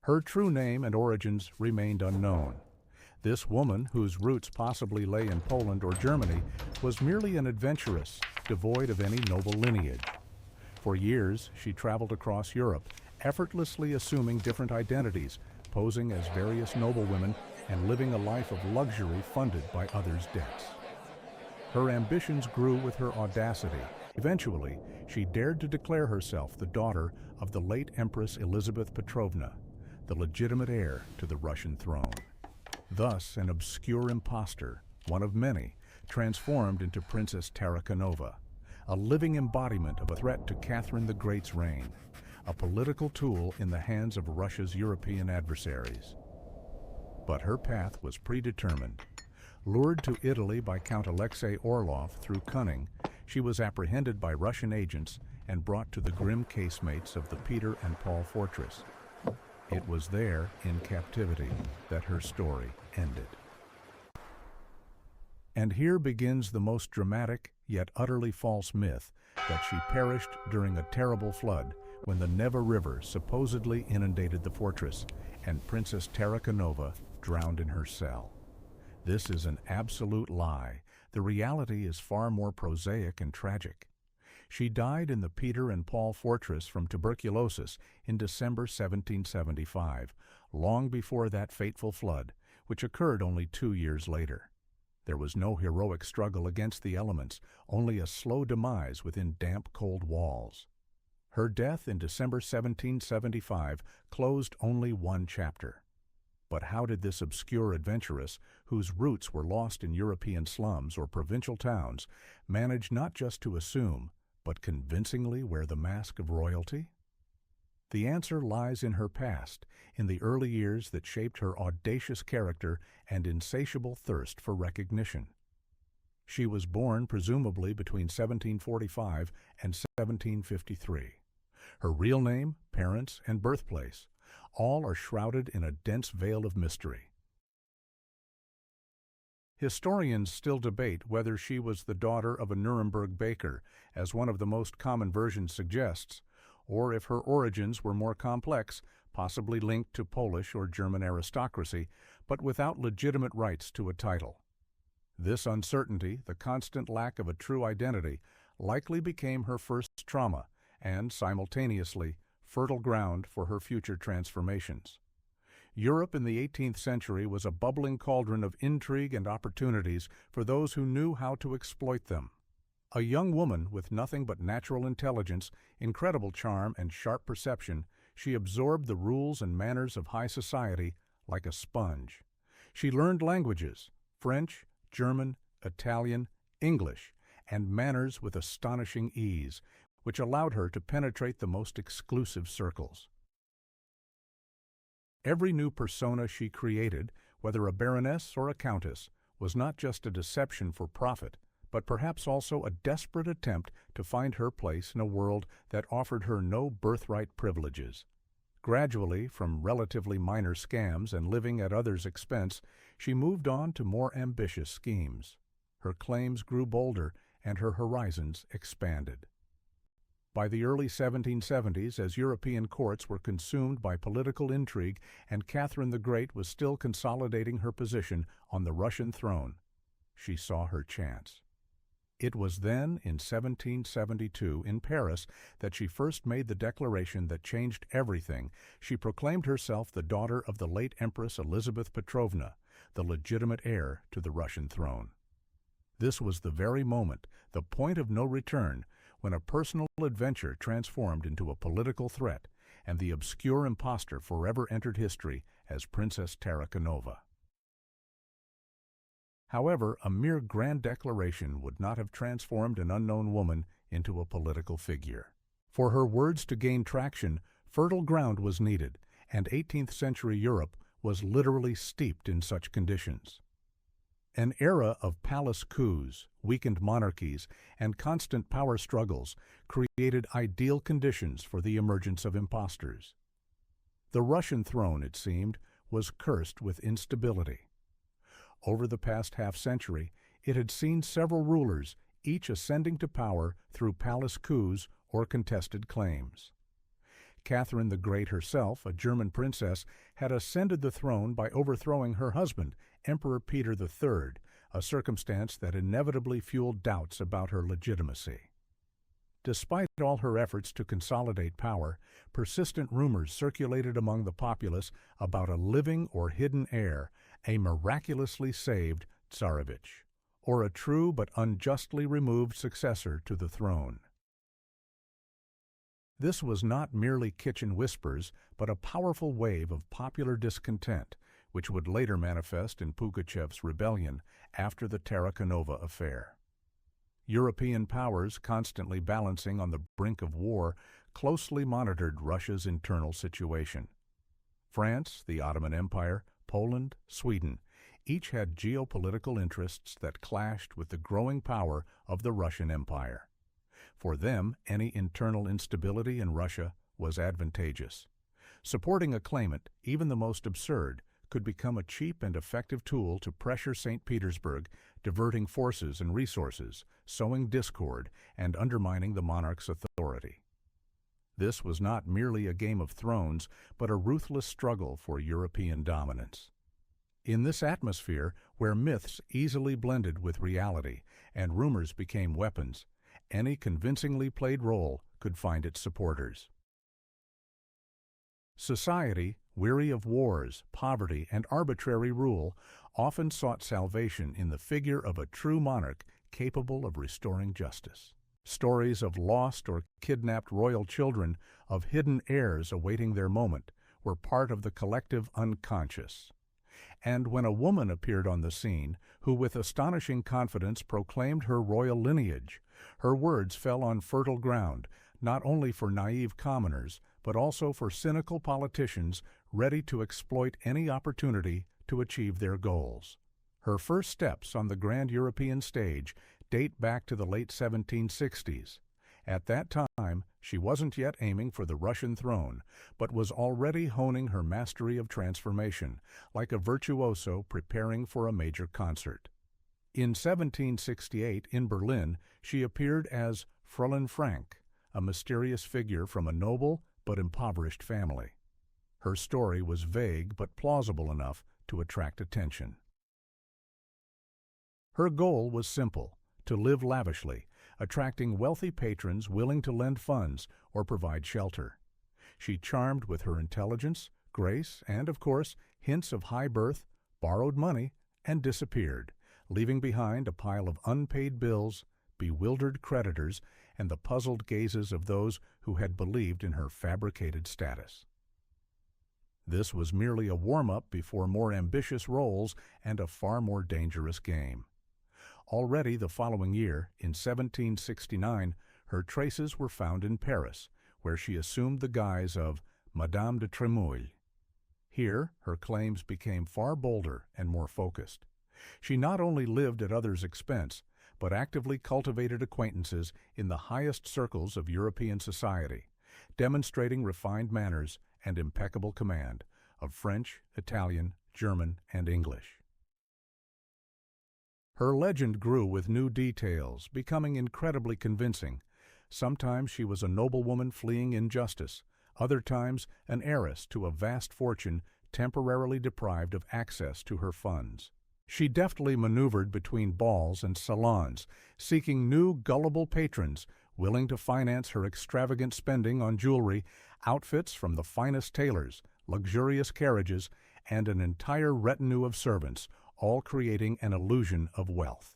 Her true name and origins remained unknown. This woman, whose roots possibly lay in Poland or Germany, was merely an adventuress, devoid of any noble lineage. For years, she traveled across Europe, effortlessly assuming different identities, posing as various noblewomen, and living a life of luxury funded by others' debts. Her ambitions grew with her audacity. Eventually, she dared to declare herself the daughter of the late Empress Elizabeth Petrovna, the legitimate heir to the Russian throne. Thus, an obscure impostor, one of many, transformed into Princess Tarakanova, a living embodiment of a threat to Catherine the Great's reign, a political tool in the hands of Russia's European adversaries. But her path was predetermined. Lured to Italy by Count Alexei Orlov through cunning, she was apprehended by Russian agents and brought to the grim casemates of the Peter and Paul fortress. It was there, in captivity, that her story ended. And here begins the most dramatic, yet utterly false myth that she perished during a terrible flood when the Neva River supposedly inundated the fortress and Princess Tarakanova drowned in her cell. This is an absolute lie. The reality is far more prosaic and tragic. She died in the Peter and Paul fortress from tuberculosis in December 1775, long before that fateful flood, which occurred only 2 years later. There was no heroic struggle against the elements, only a slow demise within damp, cold walls. Her death in December 1775 closed only one chapter. But how did this obscure adventuress, whose roots were lost in European slums or provincial towns, manage not just to assume, but convincingly wear the mask of royalty? The answer lies in her past, in the early years that shaped her audacious character and insatiable thirst for recognition. She was born presumably between 1745 and 1753. Her real name, parents, and birthplace, all are shrouded in a dense veil of mystery. Historians still debate whether she was the daughter of a Nuremberg baker, as one of the most common versions suggests, or if her origins were more complex, possibly linked to Polish or German aristocracy, but without legitimate rights to a title. This uncertainty, the constant lack of a true identity, likely became her first trauma and, simultaneously, fertile ground for her future transformations. Europe in the 18th century was a bubbling cauldron of intrigue and opportunities for those who knew how to exploit them. A young woman with nothing but natural intelligence, incredible charm, and sharp perception, she absorbed the rules and manners of high society like a sponge. She learned languages, French, German, Italian, English, and manners with astonishing ease, which allowed her to penetrate the most exclusive circles. Every new persona she created, whether a baroness or a countess, was not just a deception for profit, but perhaps also a desperate attempt to find her place in a world that offered her no birthright privileges. Gradually, from relatively minor scams and living at others' expense, she moved on to more ambitious schemes. Her claims grew bolder, and her horizons expanded. By the early 1770s, as European courts were consumed by political intrigue and Catherine the Great was still consolidating her position on the Russian throne, she saw her chance. It was then, in 1772, in Paris, that she first made the declaration that changed everything. She proclaimed herself the daughter of the late Empress Elizabeth Petrovna, the legitimate heir to the Russian throne. This was the very moment, the point of no return, when a personal adventure transformed into a political threat, and the obscure impostor forever entered history as Princess Tarakanova. However, a mere grand declaration would not have transformed an unknown woman into a political figure. For her words to gain traction, fertile ground was needed, and 18th-century Europe was literally steeped in such conditions. An era of palace coups, weakened monarchies, and constant power struggles created ideal conditions for the emergence of impostors. The Russian throne, it seemed, was cursed with instability. Over the past half-century, it had seen several rulers, each ascending to power through palace coups or contested claims. Catherine the Great herself, a German princess, had ascended the throne by overthrowing her husband, Emperor Peter III, a circumstance that inevitably fueled doubts about her legitimacy. Despite all her efforts to consolidate power, persistent rumors circulated among the populace about a living or hidden heir, a miraculously saved Tsarevich, or a true but unjustly removed successor to the throne. This was not merely kitchen whispers, but a powerful wave of popular discontent, which would later manifest in Pugachev's rebellion after the Tarakanova affair. European powers, constantly balancing on the brink of war, closely monitored Russia's internal situation. France, the Ottoman Empire, Poland, Sweden, each had geopolitical interests that clashed with the growing power of the Russian Empire. For them, any internal instability in Russia was advantageous. Supporting a claimant, even the most absurd, could become a cheap and effective tool to pressure St. Petersburg, diverting forces and resources, sowing discord, and undermining the monarch's authority. This was not merely a game of thrones, but a ruthless struggle for European dominance. In this atmosphere, where myths easily blended with reality and rumors became weapons, any convincingly played role could find its supporters. Society, weary of wars, poverty, and arbitrary rule, often sought salvation in the figure of a true monarch capable of restoring justice. Stories of lost or kidnapped royal children, of hidden heirs awaiting their moment, were part of the collective unconscious. And when a woman appeared on the scene, who with astonishing confidence proclaimed her royal lineage, her words fell on fertile ground, not only for naive commoners, but also for cynical politicians ready to exploit any opportunity to achieve their goals. Her first steps on the grand European stage date back to the late 1760s. At that time, she wasn't yet aiming for the Russian throne, but was already honing her mastery of transformation, like a virtuoso preparing for a major concert. In 1768, in Berlin, she appeared as Fräulein Frank, a mysterious figure from a noble but impoverished family. Her story was vague but plausible enough to attract attention. Her goal was simple: to live lavishly, attracting wealthy patrons willing to lend funds or provide shelter. She charmed with her intelligence, grace, and, of course, hints of high birth, borrowed money, and disappeared, leaving behind a pile of unpaid bills, bewildered creditors, and the puzzled gazes of those who had believed in her fabricated status. This was merely a warm-up before more ambitious roles and a far more dangerous game. Already the following year, in 1769, her traces were found in Paris, where she assumed the guise of Madame de Trémouille. Here, her claims became far bolder and more focused. She not only lived at others' expense, but actively cultivated acquaintances in the highest circles of European society, demonstrating refined manners and impeccable command of French, Italian, German, and English. Her legend grew with new details, becoming incredibly convincing. Sometimes she was a noblewoman fleeing injustice, other times an heiress to a vast fortune temporarily deprived of access to her funds. She deftly maneuvered between balls and salons, seeking new gullible patrons willing to finance her extravagant spending on jewelry, outfits from the finest tailors, luxurious carriages, and an entire retinue of servants, all creating an illusion of wealth.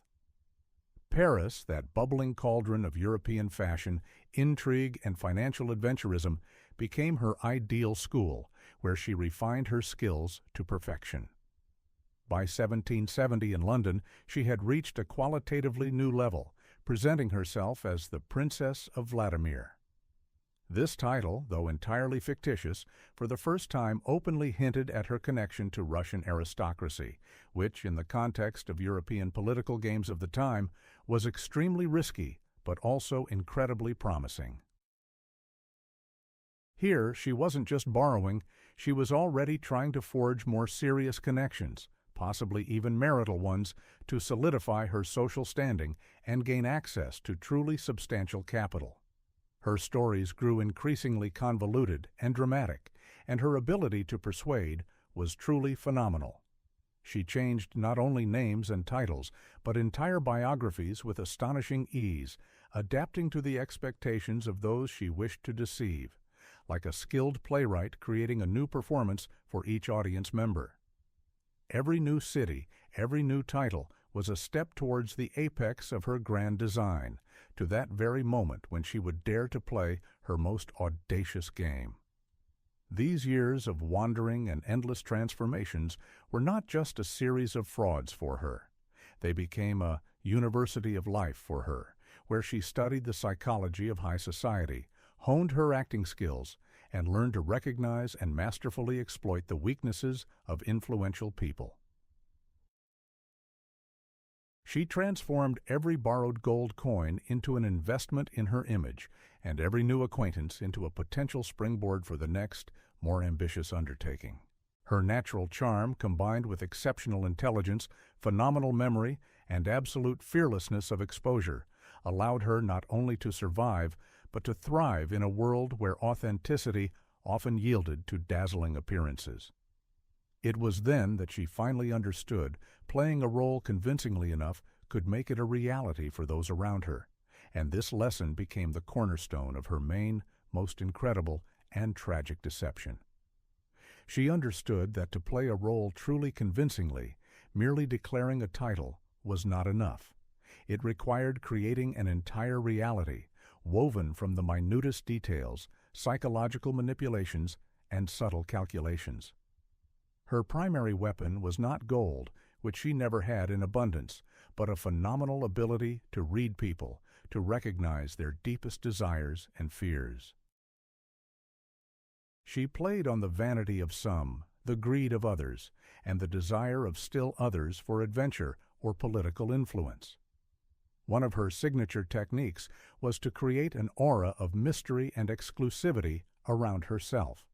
Paris, that bubbling cauldron of European fashion, intrigue, and financial adventurism, became her ideal school, where she refined her skills to perfection. By 1770 in London, she had reached a qualitatively new level, presenting herself as the Princess of Vladimir. This title, though entirely fictitious, for the first time openly hinted at her connection to Russian aristocracy, which, in the context of European political games of the time, was extremely risky, but also incredibly promising. Here, she wasn't just borrowing, she was already trying to forge more serious connections, possibly even marital ones, to solidify her social standing and gain access to truly substantial capital. Her stories grew increasingly convoluted and dramatic, and her ability to persuade was truly phenomenal. She changed not only names and titles, but entire biographies with astonishing ease, adapting to the expectations of those she wished to deceive, like a skilled playwright creating a new performance for each audience member. Every new city, every new title was a step towards the apex of her grand design, to that very moment when she would dare to play her most audacious game. These years of wandering and endless transformations were not just a series of frauds for her. They became a university of life for her, where she studied the psychology of high society, honed her acting skills, and learned to recognize and masterfully exploit the weaknesses of influential people. She transformed every borrowed gold coin into an investment in her image, and every new acquaintance into a potential springboard for the next, more ambitious undertaking. Her natural charm, combined with exceptional intelligence, phenomenal memory, and absolute fearlessness of exposure, allowed her not only to survive, but to thrive in a world where authenticity often yielded to dazzling appearances. It was then that she finally understood playing a role convincingly enough could make it a reality for those around her, and this lesson became the cornerstone of her main, most incredible, and tragic deception. She understood that to play a role truly convincingly, merely declaring a title was not enough. It required creating an entire reality, woven from the minutest details, psychological manipulations, and subtle calculations. Her primary weapon was not gold, which she never had in abundance, but a phenomenal ability to read people, to recognize their deepest desires and fears. She played on the vanity of some, the greed of others, and the desire of still others for adventure or political influence. One of her signature techniques was to create an aura of mystery and exclusivity around herself.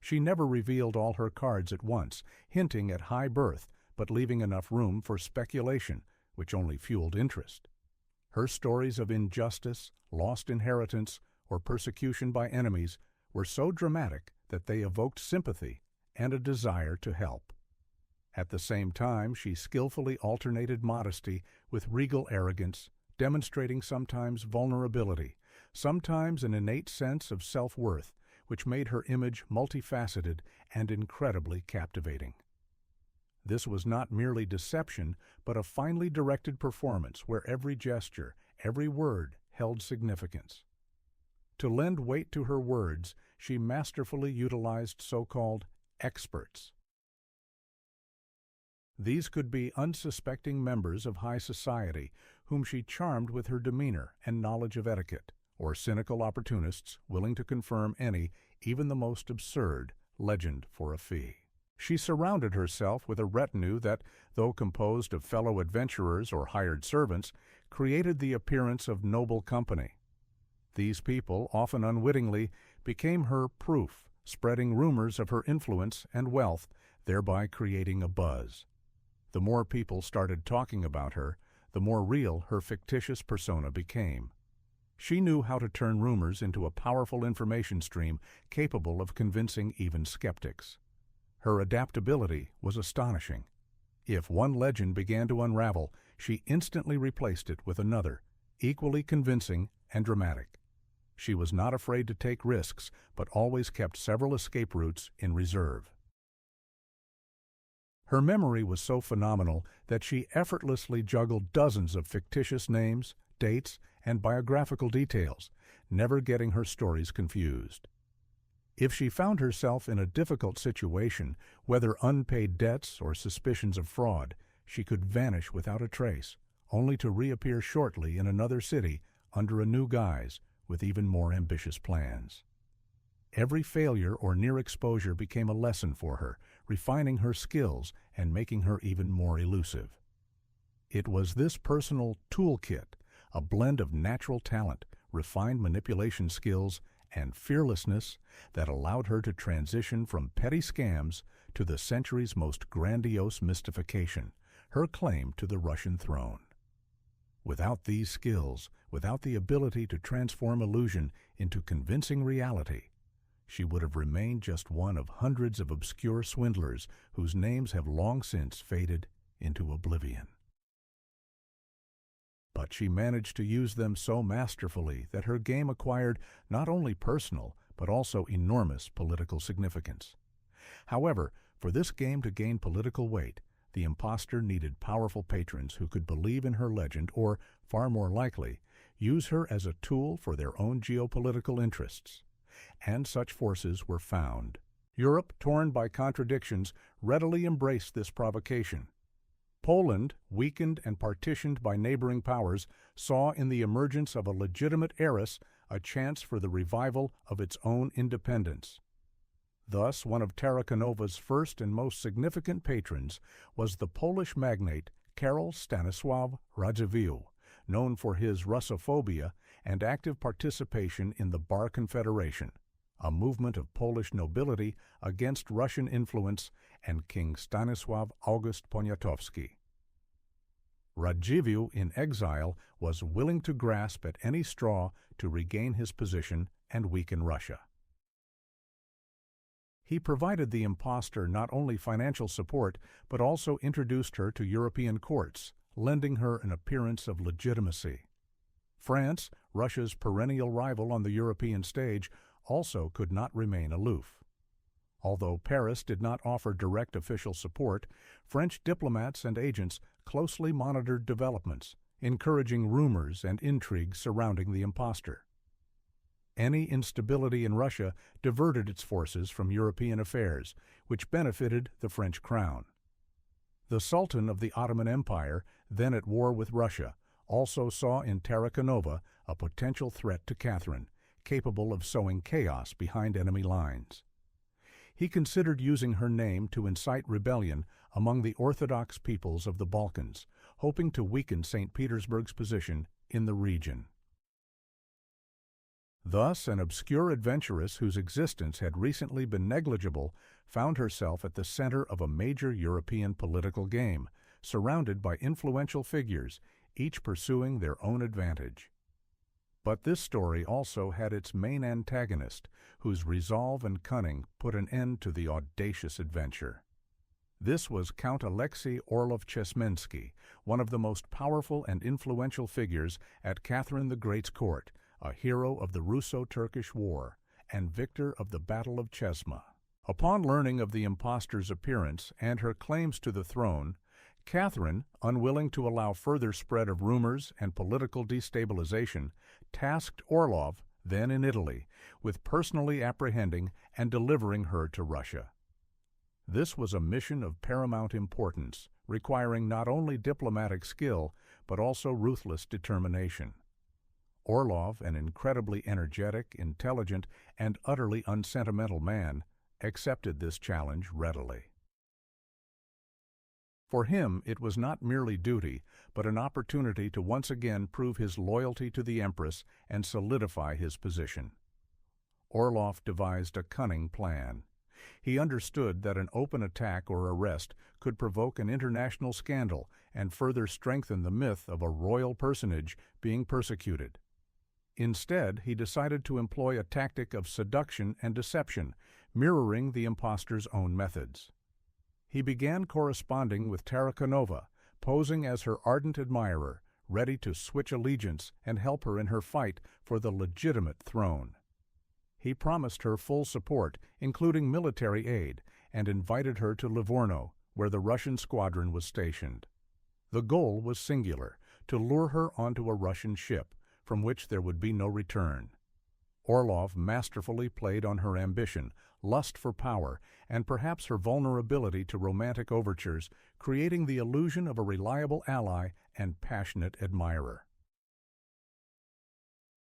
She never revealed all her cards at once, hinting at high birth, but leaving enough room for speculation, which only fueled interest. Her stories of injustice, lost inheritance, or persecution by enemies were so dramatic that they evoked sympathy and a desire to help. At the same time, she skillfully alternated modesty with regal arrogance, demonstrating sometimes vulnerability, sometimes an innate sense of self-worth, which made her image multifaceted and incredibly captivating. This was not merely deception, but a finely directed performance where every gesture, every word held significance. To lend weight to her words, she masterfully utilized so-called experts. These could be unsuspecting members of high society whom she charmed with her demeanor and knowledge of etiquette, or cynical opportunists willing to confirm any, even the most absurd, legend for a fee. She surrounded herself with a retinue that, though composed of fellow adventurers or hired servants, created the appearance of noble company. These people, often unwittingly, became her proof, spreading rumors of her influence and wealth, thereby creating a buzz. The more people started talking about her, the more real her fictitious persona became. She knew how to turn rumors into a powerful information stream capable of convincing even skeptics. Her adaptability was astonishing. If one legend began to unravel, she instantly replaced it with another, equally convincing and dramatic. She was not afraid to take risks, but always kept several escape routes in reserve. Her memory was so phenomenal that she effortlessly juggled dozens of fictitious names, dates, and biographical details, never getting her stories confused. If she found herself in a difficult situation, whether unpaid debts or suspicions of fraud, she could vanish without a trace, only to reappear shortly in another city under a new guise with even more ambitious plans. Every failure or near exposure became a lesson for her, refining her skills and making her even more elusive. It was this personal toolkit, a blend of natural talent, refined manipulation skills, and fearlessness that allowed her to transition from petty scams to the century's most grandiose mystification, her claim to the Russian throne. Without these skills, without the ability to transform illusion into convincing reality, she would have remained just one of hundreds of obscure swindlers whose names have long since faded into oblivion. But she managed to use them so masterfully that her game acquired not only personal, but also enormous political significance. However, for this game to gain political weight, the impostor needed powerful patrons who could believe in her legend or, far more likely, use her as a tool for their own geopolitical interests. And such forces were found. Europe, torn by contradictions, readily embraced this provocation. Poland, weakened and partitioned by neighboring powers, saw in the emergence of a legitimate heiress a chance for the revival of its own independence. Thus, one of Tarakanova's first and most significant patrons was the Polish magnate Karol Stanisław Radziwiłł, known for his Russophobia and active participation in the Bar Confederation, a movement of Polish nobility against Russian influence and King Stanisław August Poniatowski. Radziwiłł, in exile, was willing to grasp at any straw to regain his position and weaken Russia. He provided the impostor not only financial support, but also introduced her to European courts, lending her an appearance of legitimacy. France, Russia's perennial rival on the European stage, also could not remain aloof. Although Paris did not offer direct official support, French diplomats and agents closely monitored developments, encouraging rumors and intrigues surrounding the impostor. Any instability in Russia diverted its forces from European affairs, which benefited the French crown. The Sultan of the Ottoman Empire, then at war with Russia, also saw in Tarakanova a potential threat to Catherine, capable of sowing chaos behind enemy lines. He considered using her name to incite rebellion among the Orthodox peoples of the Balkans, hoping to weaken St. Petersburg's position in the region. Thus, an obscure adventuress whose existence had recently been negligible found herself at the center of a major European political game, surrounded by influential figures, each pursuing their own advantage. But this story also had its main antagonist, whose resolve and cunning put an end to the audacious adventure. This was Count Alexei Orlov-Chesmensky, one of the most powerful and influential figures at Catherine the Great's court, a hero of the Russo-Turkish War, and victor of the Battle of Chesma. Upon learning of the impostor's appearance and her claims to the throne, Catherine, unwilling to allow further spread of rumors and political destabilization, tasked Orlov, then in Italy, with personally apprehending and delivering her to Russia. This was a mission of paramount importance, requiring not only diplomatic skill, but also ruthless determination. Orlov, an incredibly energetic, intelligent, and utterly unsentimental man, accepted this challenge readily. For him, it was not merely duty, but an opportunity to once again prove his loyalty to the Empress and solidify his position. Orlov devised a cunning plan. He understood that an open attack or arrest could provoke an international scandal and further strengthen the myth of a royal personage being persecuted. Instead, he decided to employ a tactic of seduction and deception, mirroring the impostor's own methods. He began corresponding with Tarakanova, posing as her ardent admirer, ready to switch allegiance and help her in her fight for the legitimate throne. He promised her full support, including military aid, and invited her to Livorno, where the Russian squadron was stationed. The goal was singular: to lure her onto a Russian ship, from which there would be no return. Orlov masterfully played on her ambition, lust for power, and perhaps her vulnerability to romantic overtures, creating the illusion of a reliable ally and passionate admirer.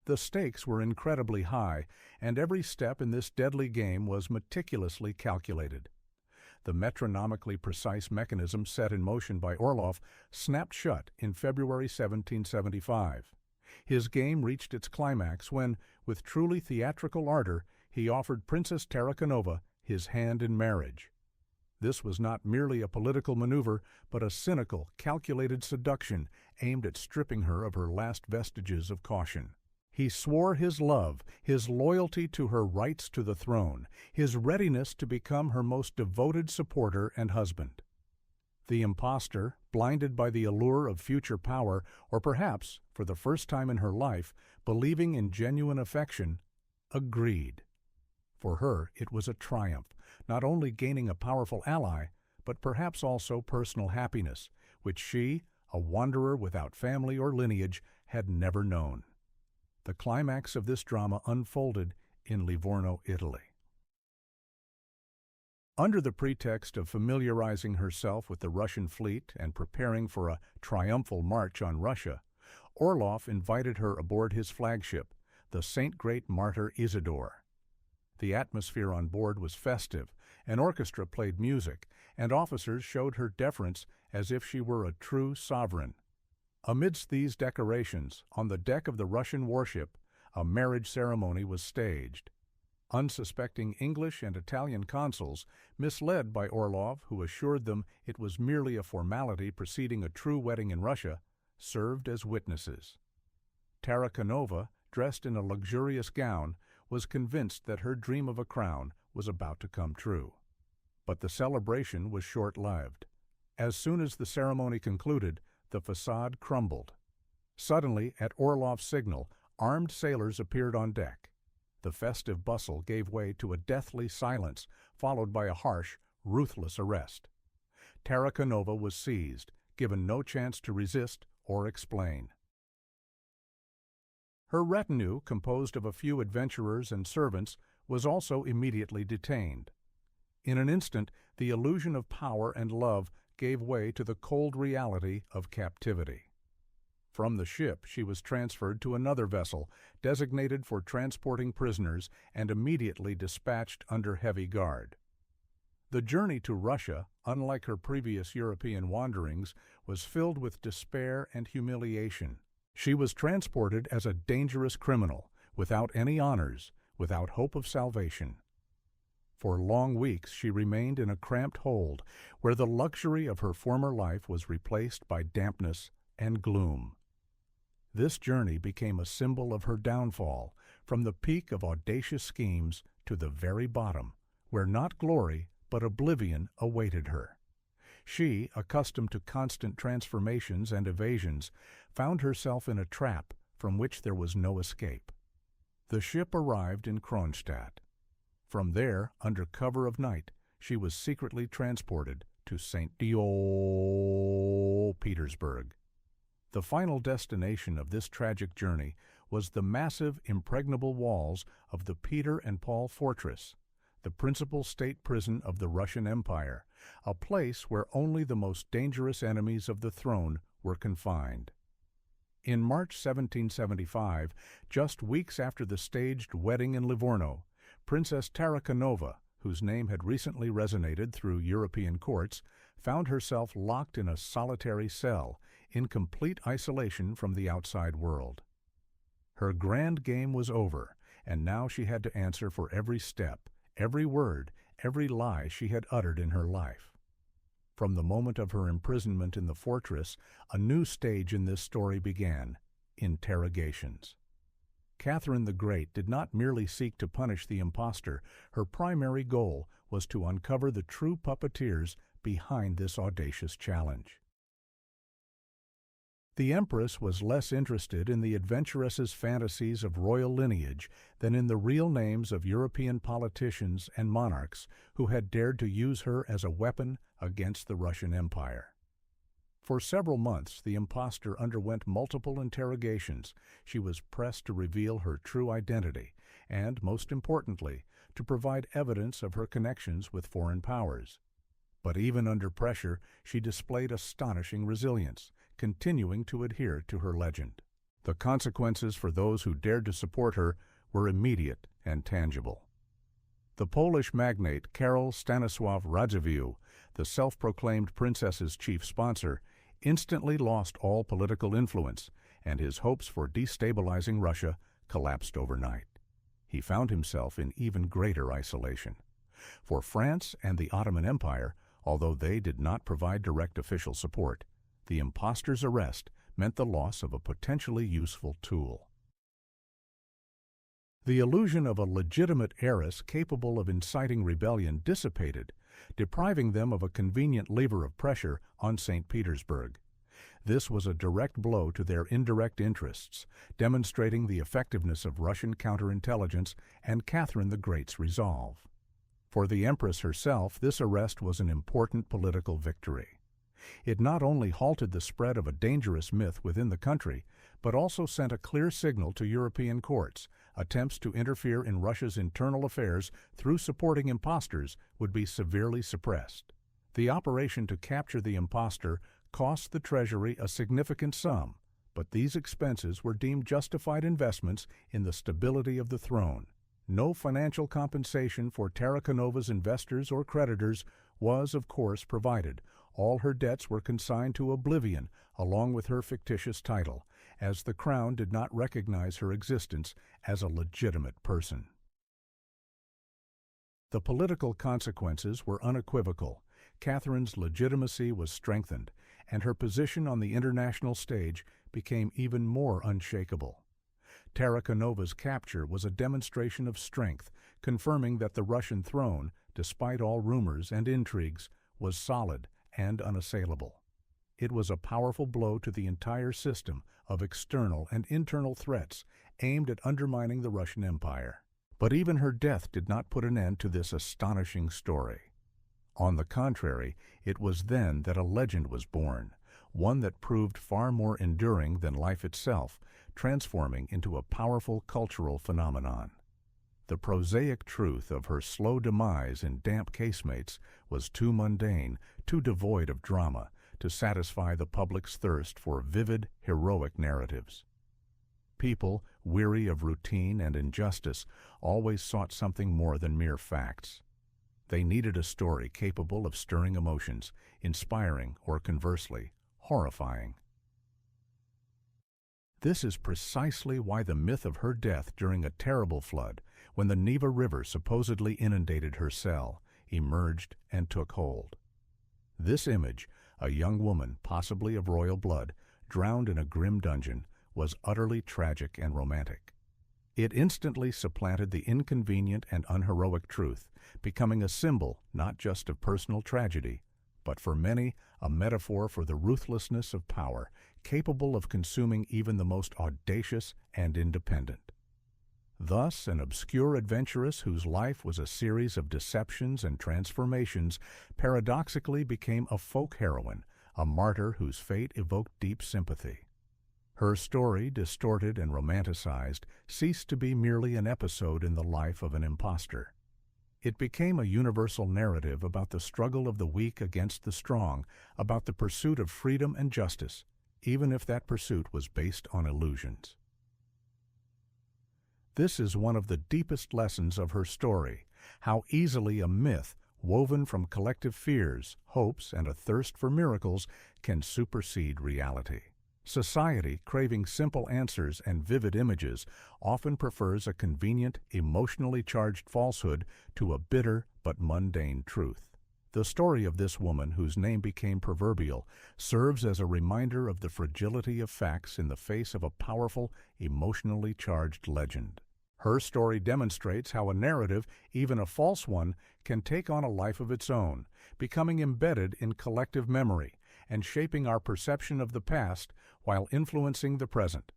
The stakes were incredibly high, and every step in this deadly game was meticulously calculated. The metronomically precise mechanism set in motion by Orlov snapped shut in February 1775. His game reached its climax when, with truly theatrical ardor, he offered Princess Tarakanova his hand in marriage. This was not merely a political maneuver, but a cynical, calculated seduction aimed at stripping her of her last vestiges of caution. He swore his love, his loyalty to her rights to the throne, his readiness to become her most devoted supporter and husband. The impostor, blinded by the allure of future power, or perhaps, for the first time in her life, believing in genuine affection, agreed. For her, it was a triumph, not only gaining a powerful ally, but perhaps also personal happiness, which she, a wanderer without family or lineage, had never known. The climax of this drama unfolded in Livorno, Italy. Under the pretext of familiarizing herself with the Russian fleet and preparing for a triumphal march on Russia, Orlov invited her aboard his flagship, the Saint Great Martyr Isidore. The atmosphere on board was festive, an orchestra played music, and officers showed her deference as if she were a true sovereign. Amidst these decorations, on the deck of the Russian warship, a marriage ceremony was staged. Unsuspecting English and Italian consuls, misled by Orlov, who assured them it was merely a formality preceding a true wedding in Russia, served as witnesses. Tarakanova, dressed in a luxurious gown, was convinced that her dream of a crown was about to come true. But the celebration was short-lived. As soon as the ceremony concluded, the facade crumbled. Suddenly, at Orlov's signal, armed sailors appeared on deck. The festive bustle gave way to a deathly silence, followed by a harsh, ruthless arrest. Tarakanova was seized, given no chance to resist or explain. Her retinue, composed of a few adventurers and servants, was also immediately detained. In an instant, the illusion of power and love gave way to the cold reality of captivity. From the ship, she was transferred to another vessel, designated for transporting prisoners, and immediately dispatched under heavy guard. The journey to Russia, unlike her previous European wanderings, was filled with despair and humiliation. She was transported as a dangerous criminal, without any honors, without hope of salvation. For long weeks she remained in a cramped hold, where the luxury of her former life was replaced by dampness and gloom. This journey became a symbol of her downfall, from the peak of audacious schemes to the very bottom, where not glory but oblivion awaited her. She, accustomed to constant transformations and evasions, found herself in a trap from which there was no escape. The ship arrived in Kronstadt. From there, under cover of night, she was secretly transported to St. Petersburg. The final destination of this tragic journey was the massive, impregnable walls of the Peter and Paul Fortress, the principal state prison of the Russian Empire, a place where only the most dangerous enemies of the throne were confined. In March 1775, just weeks after the staged wedding in Livorno, Princess Tarakanova, whose name had recently resonated through European courts, found herself locked in a solitary cell, in complete isolation from the outside world. Her grand game was over, and now she had to answer for every step, every word, every lie she had uttered in her life. From the moment of her imprisonment in the fortress, a new stage in this story began: interrogations. Catherine the Great did not merely seek to punish the impostor. Her primary goal was to uncover the true puppeteers behind this audacious challenge. The Empress was less interested in the adventuress's fantasies of royal lineage than in the real names of European politicians and monarchs who had dared to use her as a weapon against the Russian Empire. For several months, the impostor underwent multiple interrogations. She was pressed to reveal her true identity and, most importantly, to provide evidence of her connections with foreign powers. But even under pressure, she displayed astonishing resilience, continuing to adhere to her legend. The consequences for those who dared to support her were immediate and tangible. The Polish magnate Karol Stanisław Radziwiłł, the self-proclaimed princess's chief sponsor, instantly lost all political influence, and his hopes for destabilizing Russia collapsed overnight. He found himself in even greater isolation. For France and the Ottoman Empire, Although they did not provide direct official support, the impostor's arrest meant the loss of a potentially useful tool. The illusion of a legitimate heiress capable of inciting rebellion dissipated, depriving them of a convenient lever of pressure on St. Petersburg. This was a direct blow to their indirect interests, demonstrating the effectiveness of Russian counterintelligence and Catherine the Great's resolve. For the Empress herself, this arrest was an important political victory. It not only halted the spread of a dangerous myth within the country, but also sent a clear signal to European courts. Attempts to interfere in Russia's internal affairs through supporting impostors would be severely suppressed. The operation to capture the impostor cost the Treasury a significant sum, but these expenses were deemed justified investments in the stability of the throne. No financial compensation for Tarakanova's investors or creditors was, of course, provided. All her debts were consigned to oblivion, along with her fictitious title, as the Crown did not recognize her existence as a legitimate person. The political consequences were unequivocal. Catherine's legitimacy was strengthened, and her position on the international stage became even more unshakable. Tarakanova's capture was a demonstration of strength, confirming that the Russian throne, despite all rumors and intrigues, was solid and unassailable. It was a powerful blow to the entire system of external and internal threats aimed at undermining the Russian Empire. But even her death did not put an end to this astonishing story. On the contrary, it was then that a legend was born, one that proved far more enduring than life itself, transforming into a powerful cultural phenomenon. The prosaic truth of her slow demise in damp casemates was too mundane, too devoid of drama, to satisfy the public's thirst for vivid, heroic narratives. People, weary of routine and injustice, always sought something more than mere facts. They needed a story capable of stirring emotions, inspiring or, conversely, horrifying. This is precisely why the myth of her death during a terrible flood, when the Neva River supposedly inundated her cell, emerged and took hold. This image, a young woman, possibly of royal blood, drowned in a grim dungeon, was utterly tragic and romantic. It instantly supplanted the inconvenient and unheroic truth, becoming a symbol not just of personal tragedy, but for many a metaphor for the ruthlessness of power, capable of consuming even the most audacious and independent. Thus, an obscure adventuress whose life was a series of deceptions and transformations paradoxically became a folk heroine, a martyr whose fate evoked deep sympathy. Her story, distorted and romanticized, ceased to be merely an episode in the life of an impostor. It became a universal narrative about the struggle of the weak against the strong, about the pursuit of freedom and justice, even if that pursuit was based on illusions. This is one of the deepest lessons of her story, how easily a myth, woven from collective fears, hopes, and a thirst for miracles, can supersede reality. Society, craving simple answers and vivid images, often prefers a convenient, emotionally charged falsehood to a bitter but mundane truth. The story of this woman, whose name became proverbial, serves as a reminder of the fragility of facts in the face of a powerful, emotionally charged legend. Her story demonstrates how a narrative, even a false one, can take on a life of its own, becoming embedded in collective memory and shaping our perception of the past while influencing the present.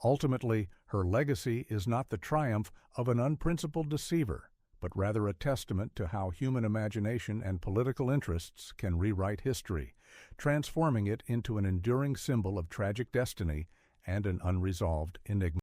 Ultimately, her legacy is not the triumph of an unprincipled deceiver, but rather a testament to how human imagination and political interests can rewrite history, transforming it into an enduring symbol of tragic destiny and an unresolved enigma.